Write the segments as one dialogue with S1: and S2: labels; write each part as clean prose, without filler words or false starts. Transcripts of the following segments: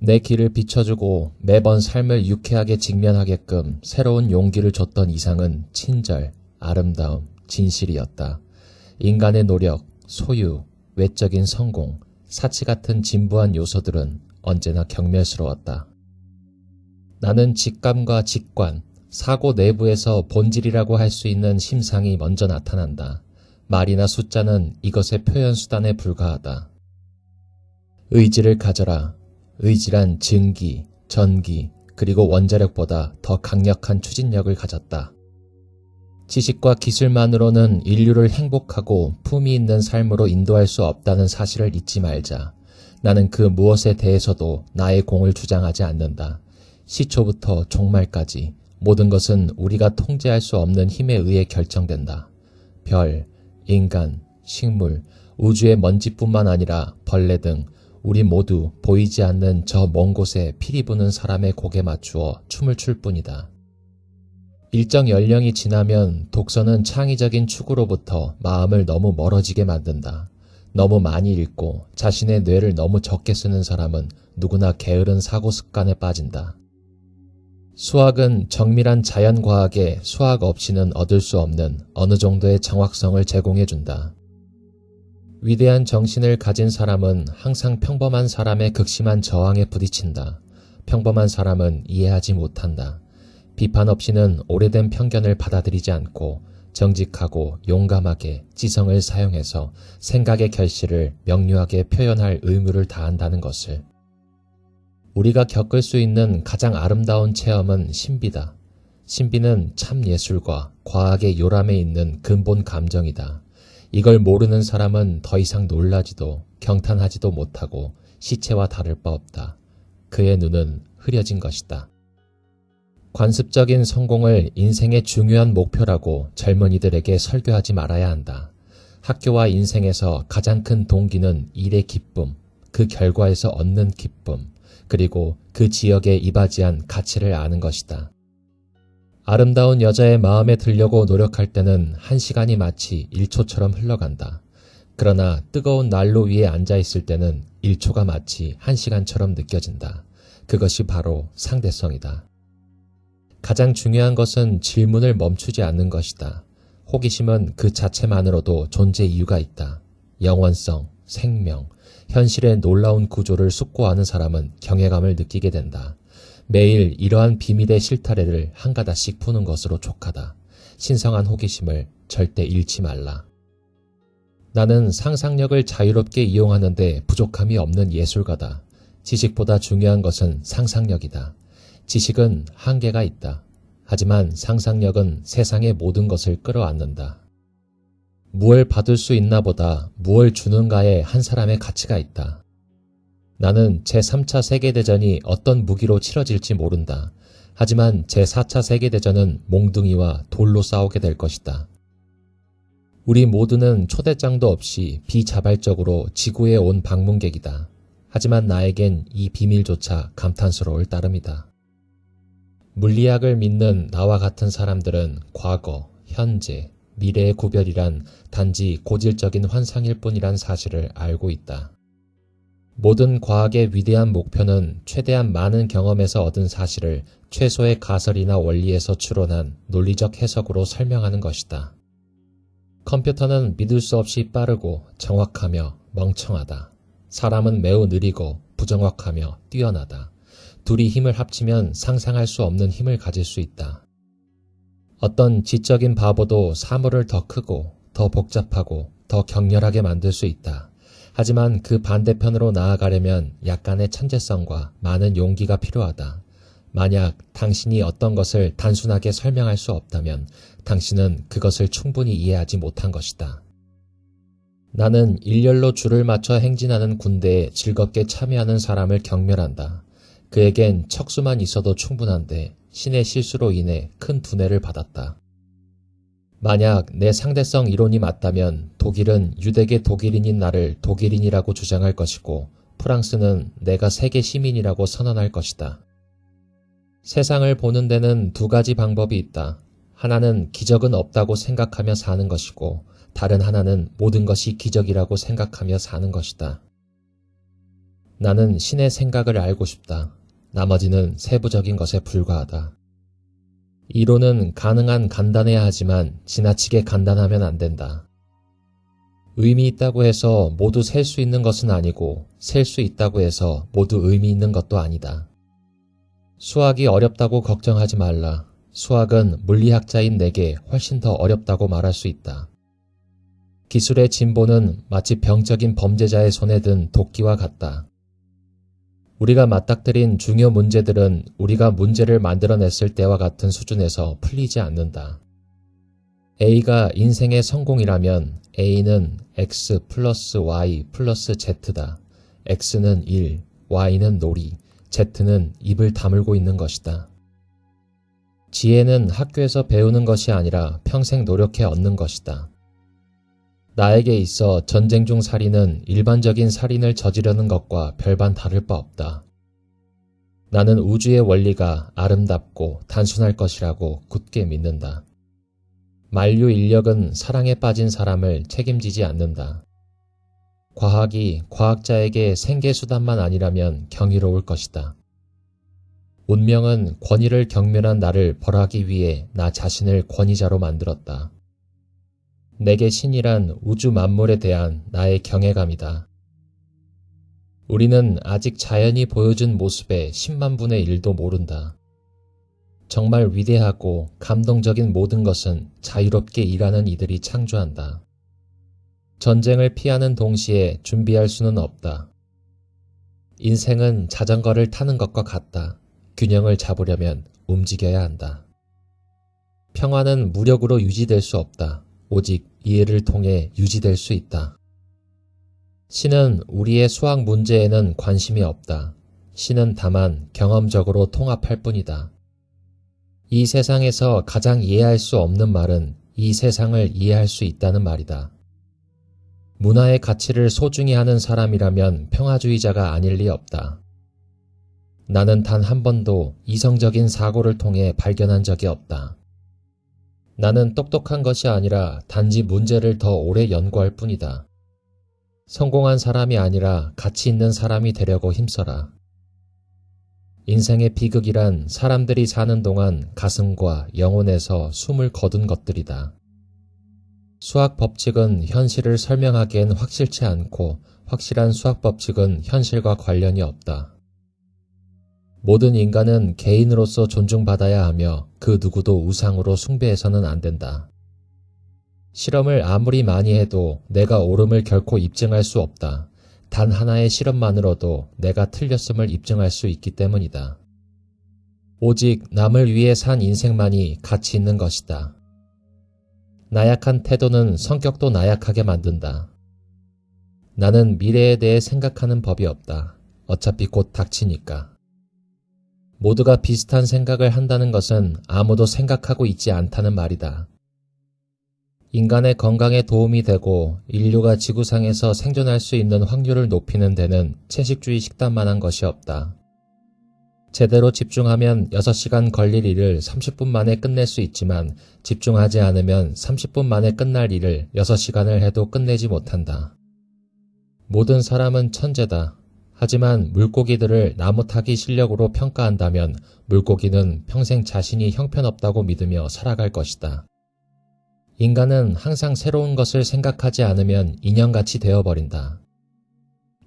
S1: 내 길을 비춰주고 매번 삶을 유쾌하게 직면하게끔 새로운 용기를 줬던 이상은 친절, 아름다움, 진실이었다. 인간의 노력, 소유, 외적인 성공, 사치 같은 진부한 요소들은 언제나 경멸스러웠다. 나는 직감과 직관, 사고 내부에서 본질이라고 할 수 있는 심상이 먼저 나타난다. 말이나 숫자는 이것의 표현 수단에 불과하다. 의지를 가져라. 의지란 증기, 전기, 그리고 원자력보다 더 강력한 추진력을 가졌다. 지식과 기술만으로는 인류를 행복하고 품위 있는 삶으로 인도할 수 없다는 사실을 잊지 말자. 나는 그 무엇에 대해서도 나의 공을 주장하지 않는다. 시초부터 종말까지 모든 것은 우리가 통제할 수 없는 힘에 의해 결정된다. 별, 인간, 식물, 우주의 먼지뿐만 아니라 벌레 등 우리 모두 보이지 않는 저 먼 곳에 피리 부는 사람의 곡에 맞추어 춤을 출 뿐이다. 일정 연령이 지나면 독서는 창의적인 추구로부터 마음을 너무 멀어지게 만든다. 너무 많이 읽고 자신의 뇌를 너무 적게 쓰는 사람은 누구나 게으른 사고 습관에 빠진다. 수학은 정밀한 자연과학에 수학 없이는 얻을 수 없는 어느 정도의 정확성을 제공해준다. 위대한 정신을 가진 사람은 항상 평범한 사람의 극심한 저항에 부딪힌다. 평범한 사람은 이해하지 못한다. 비판 없이는 오래된 편견을 받아들이지 않고 정직하고 용감하게 지성을 사용해서 생각의 결실을 명료하게 표현할 의무를 다한다는 것을. 우리가 겪을 수 있는 가장 아름다운 체험은 신비다. 신비는 참 예술과 과학의 요람에 있는 근본 감정이다. 이걸 모르는 사람은 더 이상 놀라지도 경탄하지도 못하고 시체와 다를 바 없다. 그의 눈은 흐려진 것이다. 관습적인 성공을 인생의 중요한 목표라고 젊은이들에게 설교하지 말아야 한다. 학교와 인생에서 가장 큰 동기는 일의 기쁨, 그 결과에서 얻는 기쁨, 그리고 그 지역에 이바지한 가치를 아는 것이다. 아름다운 여자의 마음에 들려고 노력할 때는 1시간이 마치 1초처럼 흘러간다. 그러나 뜨거운 난로 위에 앉아 있을 때는 1초가 마치 1시간처럼 느껴진다. 그것이 바로 상대성이다. 가장 중요한 것은 질문을 멈추지 않는 것이다. 호기심은 그 자체만으로도 존재 이유가 있다. 영원성, 생명, 현실의 놀라운 구조를 숙고하는 사람은 경외감을 느끼게 된다. 매일 이러한 비밀의 실타래를 한 가닥씩 푸는 것으로 족하다. 신성한 호기심을 절대 잃지 말라. 나는 상상력을 자유롭게 이용하는데 부족함이 없는 예술가다. 지식보다 중요한 것은 상상력이다. 지식은 한계가 있다. 하지만 상상력은 세상의 모든 것을 끌어안는다. 무엇을 받을 수 있나 보다 무엇을 주는가에 한 사람의 가치가 있다. 나는 제3차 세계대전이 어떤 무기로 치러질지 모른다. 하지만 제4차 세계대전은 몽둥이와 돌로 싸우게 될 것이다. 우리 모두는 초대장도 없이 비자발적으로 지구에 온 방문객이다. 하지만 나에겐 이 비밀조차 감탄스러울 따름이다. 물리학을 믿는 나와 같은 사람들은 과거, 현재, 미래의 구별이란 단지 고질적인 환상일 뿐이란 사실을 알고 있다. 모든 과학의 위대한 목표는 최대한 많은 경험에서 얻은 사실을 최소의 가설이나 원리에서 추론한 논리적 해석으로 설명하는 것이다. 컴퓨터는 믿을 수 없이 빠르고 정확하며 멍청하다. 사람은 매우 느리고 부정확하며 뛰어나다. 둘이 힘을 합치면 상상할 수 없는 힘을 가질 수 있다. 어떤 지적인 바보도 사물을 더 크고 더 복잡하고 더 격렬하게 만들 수 있다. 하지만 그 반대편으로 나아가려면 약간의 천재성과 많은 용기가 필요하다. 만약 당신이 어떤 것을 단순하게 설명할 수 없다면 당신은 그것을 충분히 이해하지 못한 것이다. 나는 일렬로 줄을 맞춰 행진하는 군대에 즐겁게 참여하는 사람을 경멸한다. 그에겐 척수만 있어도 충분한데 신의 실수로 인해 큰 분해를 받았다. 만약 내 상대성 이론이 맞다면 독일은 유대계 독일인인 나를 독일인이라고 주장할 것이고 프랑스는 내가 세계 시민이라고 선언할 것이다. 세상을 보는 데는 두 가지 방법이 있다. 하나는 기적은 없다고 생각하며 사는 것이고 다른 하나는 모든 것이 기적이라고 생각하며 사는 것이다. 나는 신의 생각을 알고 싶다. 나머지는 세부적인 것에 불과하다. 이론은 가능한 간단해야 하지만 지나치게 간단하면 안 된다. 의미 있다고 해서 모두 셀 수 있는 것은 아니고 셀 수 있다고 해서 모두 의미 있는 것도 아니다. 수학이 어렵다고 걱정하지 말라. 수학은 물리학자인 내게 훨씬 더 어렵다고 말할 수 있다. 기술의 진보는 마치 병적인 범죄자의 손에 든 도끼와 같다. 우리가 맞닥뜨린 중요 문제들은 우리가 문제를 만들어냈을 때와 같은 수준에서 풀리지 않는다. A가 인생의 성공이라면 A는 X 플러스 Y 플러스 Z다. X는 일, Y는 놀이, Z는 입을 다물고 있는 것이다. 지혜는 학교에서 배우는 것이 아니라 평생 노력해 얻는 것이다. 나에게 있어 전쟁 중 살인은 일반적인 살인을 저지르는 것과 별반 다를 바 없다. 나는 우주의 원리가 아름답고 단순할 것이라고 굳게 믿는다. 만류 인력은 사랑에 빠진 사람을 책임지지 않는다. 과학이 과학자에게 생계수단만 아니라면 경이로울 것이다. 운명은 권위를 경멸한 나를 벌하기 위해 나 자신을 권위자로 만들었다. 내게 신이란 우주 만물에 대한 나의 경외감이다. 우리는 아직 자연이 보여준 모습의 10만 분의 1도 모른다. 정말 위대하고 감동적인 모든 것은 자유롭게 일하는 이들이 창조한다. 전쟁을 피하는 동시에 준비할 수는 없다. 인생은 자전거를 타는 것과 같다. 균형을 잡으려면 움직여야 한다. 평화는 무력으로 유지될 수 없다. 오직 이해를 통해 유지될 수 있다. 신은 우리의 수학 문제에는 관심이 없다. 신은 다만 경험적으로 통합할 뿐이다. 이 세상에서 가장 이해할 수 없는 말은 이 세상을 이해할 수 있다는 말이다. 문화의 가치를 소중히 하는 사람이라면 평화주의자가 아닐 리 없다. 나는 단 한 번도 이성적인 사고를 통해 발견한 적이 없다. 나는 똑똑한 것이 아니라 단지 문제를 더 오래 연구할 뿐이다. 성공한 사람이 아니라 가치 있는 사람이 되려고 힘써라. 인생의 비극이란 사람들이 사는 동안 가슴과 영혼에서 숨을 거둔 것들이다. 수학 법칙은 현실을 설명하기엔 확실치 않고 확실한 수학 법칙은 현실과 관련이 없다. 모든 인간은 개인으로서 존중받아야 하며 그 누구도 우상으로 숭배해서는 안 된다. 실험을 아무리 많이 해도 내가 옳음을 결코 입증할 수 없다. 단 하나의 실험만으로도 내가 틀렸음을 입증할 수 있기 때문이다. 오직 남을 위해 산 인생만이 가치 있는 것이다. 나약한 태도는 성격도 나약하게 만든다. 나는 미래에 대해 생각하는 법이 없다. 어차피 곧 닥치니까. 모두가 비슷한 생각을 한다는 것은 아무도 생각하고 있지 않다는 말이다. 인간의 건강에 도움이 되고 인류가 지구상에서 생존할 수 있는 확률을 높이는 데는 채식주의 식단만한 것이 없다. 제대로 집중하면 6시간 걸릴 일을 30분 만에 끝낼 수 있지만 집중하지 않으면 30분 만에 끝날 일을 6시간을 해도 끝내지 못한다. 모든 사람은 천재다. 하지만 물고기들을 나무 타기 실력으로 평가한다면 물고기는 평생 자신이 형편없다고 믿으며 살아갈 것이다. 인간은 항상 새로운 것을 생각하지 않으면 인형같이 되어버린다.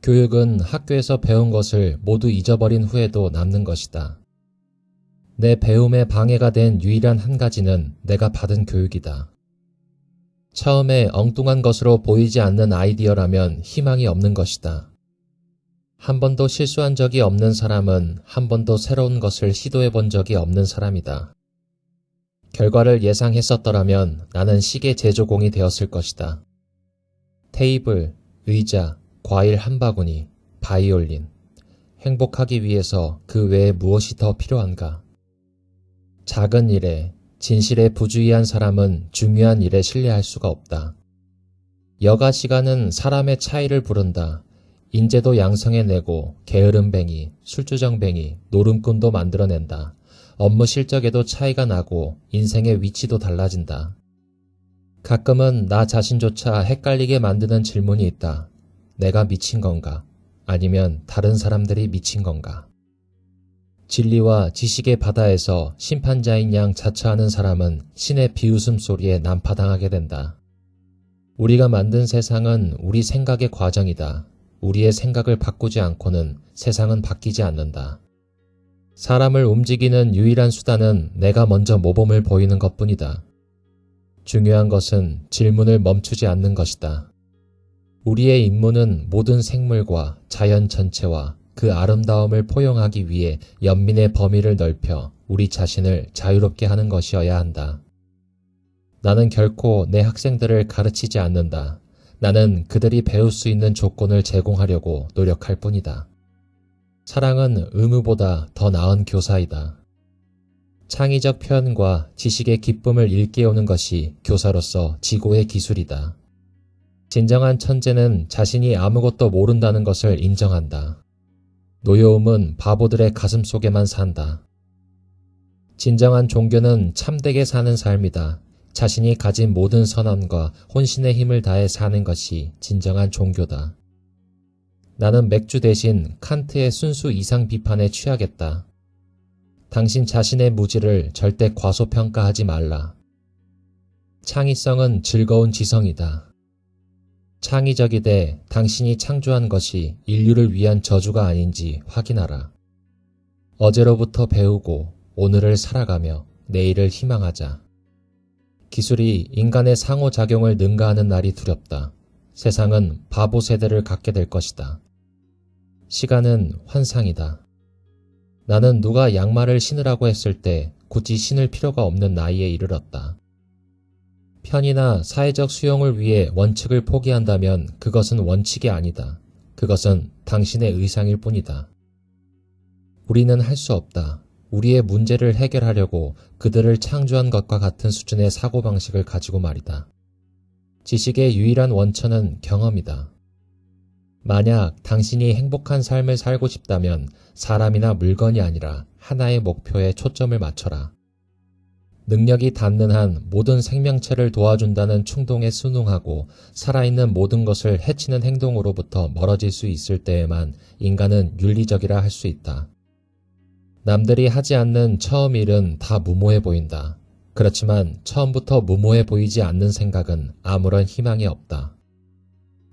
S1: 교육은 학교에서 배운 것을 모두 잊어버린 후에도 남는 것이다. 내 배움에 방해가 된 유일한 한 가지는 내가 받은 교육이다. 처음에 엉뚱한 것으로 보이지 않는 아이디어라면 희망이 없는 것이다. 한 번도 실수한 적이 없는 사람은 한 번도 새로운 것을 시도해 본 적이 없는 사람이다. 결과를 예상했었더라면 나는 시계 제조공이 되었을 것이다. 테이블, 의자, 과일 한 바구니, 바이올린. 행복하기 위해서 그 외에 무엇이 더 필요한가? 작은 일에, 진실에 부주의한 사람은 중요한 일에 신뢰할 수가 없다. 여가 시간은 사람의 차이를 부른다. 인재도 양성해내고 게으름뱅이, 술주정뱅이, 노름꾼도 만들어낸다. 업무 실적에도 차이가 나고 인생의 위치도 달라진다. 가끔은 나 자신조차 헷갈리게 만드는 질문이 있다. 내가 미친 건가? 아니면 다른 사람들이 미친 건가? 진리와 지식의 바다에서 심판자인 양 자처하는 사람은 신의 비웃음 소리에 난파당하게 된다. 우리가 만든 세상은 우리 생각의 과정이다. 우리의 생각을 바꾸지 않고는 세상은 바뀌지 않는다. 사람을 움직이는 유일한 수단은 내가 먼저 모범을 보이는 것뿐이다. 중요한 것은 질문을 멈추지 않는 것이다. 우리의 임무는 모든 생물과 자연 전체와 그 아름다움을 포용하기 위해 연민의 범위를 넓혀 우리 자신을 자유롭게 하는 것이어야 한다. 나는 결코 내 학생들을 가르치지 않는다. 나는 그들이 배울 수 있는 조건을 제공하려고 노력할 뿐이다. 사랑은 의무보다 더 나은 교사이다. 창의적 표현과 지식의 기쁨을 일깨우는 것이 교사로서 지고의 기술이다. 진정한 천재는 자신이 아무것도 모른다는 것을 인정한다. 노여움은 바보들의 가슴 속에만 산다. 진정한 종교는 참되게 사는 삶이다. 자신이 가진 모든 선언과 혼신의 힘을 다해 사는 것이 진정한 종교다. 나는 맥주 대신 칸트의 순수 이상 비판에 취하겠다. 당신 자신의 무지를 절대 과소평가하지 말라. 창의성은 즐거운 지성이다. 창의적이되 당신이 창조한 것이 인류를 위한 저주가 아닌지 확인하라. 어제로부터 배우고 오늘을 살아가며 내일을 희망하자. 기술이 인간의 상호작용을 능가하는 날이 두렵다. 세상은 바보 세대를 갖게 될 것이다. 시간은 환상이다. 나는 누가 양말을 신으라고 했을 때 굳이 신을 필요가 없는 나이에 이르렀다. 편의나 사회적 수용을 위해 원칙을 포기한다면 그것은 원칙이 아니다. 그것은 당신의 의상일 뿐이다. 우리는 할 수 없다. 우리의 문제를 해결하려고 그들을 창조한 것과 같은 수준의 사고방식을 가지고 말이다. 지식의 유일한 원천은 경험이다. 만약 당신이 행복한 삶을 살고 싶다면 사람이나 물건이 아니라 하나의 목표에 초점을 맞춰라. 능력이 닿는 한 모든 생명체를 도와준다는 충동에 순응하고 살아있는 모든 것을 해치는 행동으로부터 멀어질 수 있을 때에만 인간은 윤리적이라 할 수 있다. 남들이 하지 않는 처음 일은 다 무모해 보인다. 그렇지만 처음부터 무모해 보이지 않는 생각은 아무런 희망이 없다.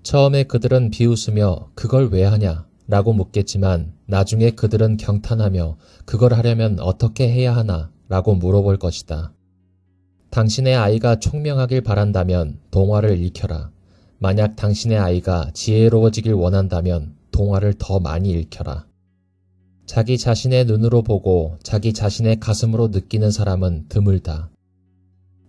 S1: 처음에 그들은 비웃으며 그걸 왜 하냐 라고 묻겠지만 나중에 그들은 경탄하며 그걸 하려면 어떻게 해야 하나 라고 물어볼 것이다. 당신의 아이가 총명하길 바란다면 동화를 읽혀라. 만약 당신의 아이가 지혜로워지길 원한다면 동화를 더 많이 읽혀라. 자기 자신의 눈으로 보고 자기 자신의 가슴으로 느끼는 사람은 드물다.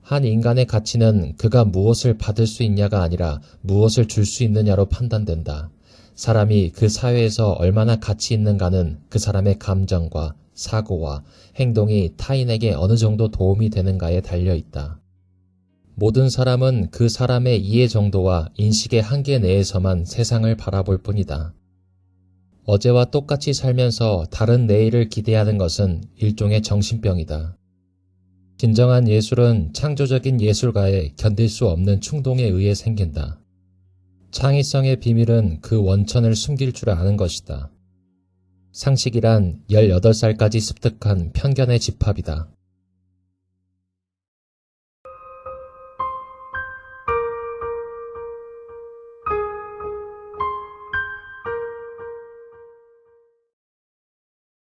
S1: 한 인간의 가치는 그가 무엇을 받을 수 있냐가 아니라 무엇을 줄 수 있느냐로 판단된다. 사람이 그 사회에서 얼마나 가치 있는가는 그 사람의 감정과 사고와 행동이 타인에게 어느 정도 도움이 되는가에 달려있다. 모든 사람은 그 사람의 이해 정도와 인식의 한계 내에서만 세상을 바라볼 뿐이다. 어제와 똑같이 살면서 다른 내일을 기대하는 것은 일종의 정신병이다. 진정한 예술은 창조적인 예술가의 견딜 수 없는 충동에 의해 생긴다. 창의성의 비밀은 그 원천을 숨길 줄 아는 것이다. 상식이란 18살까지 습득한 편견의 집합이다.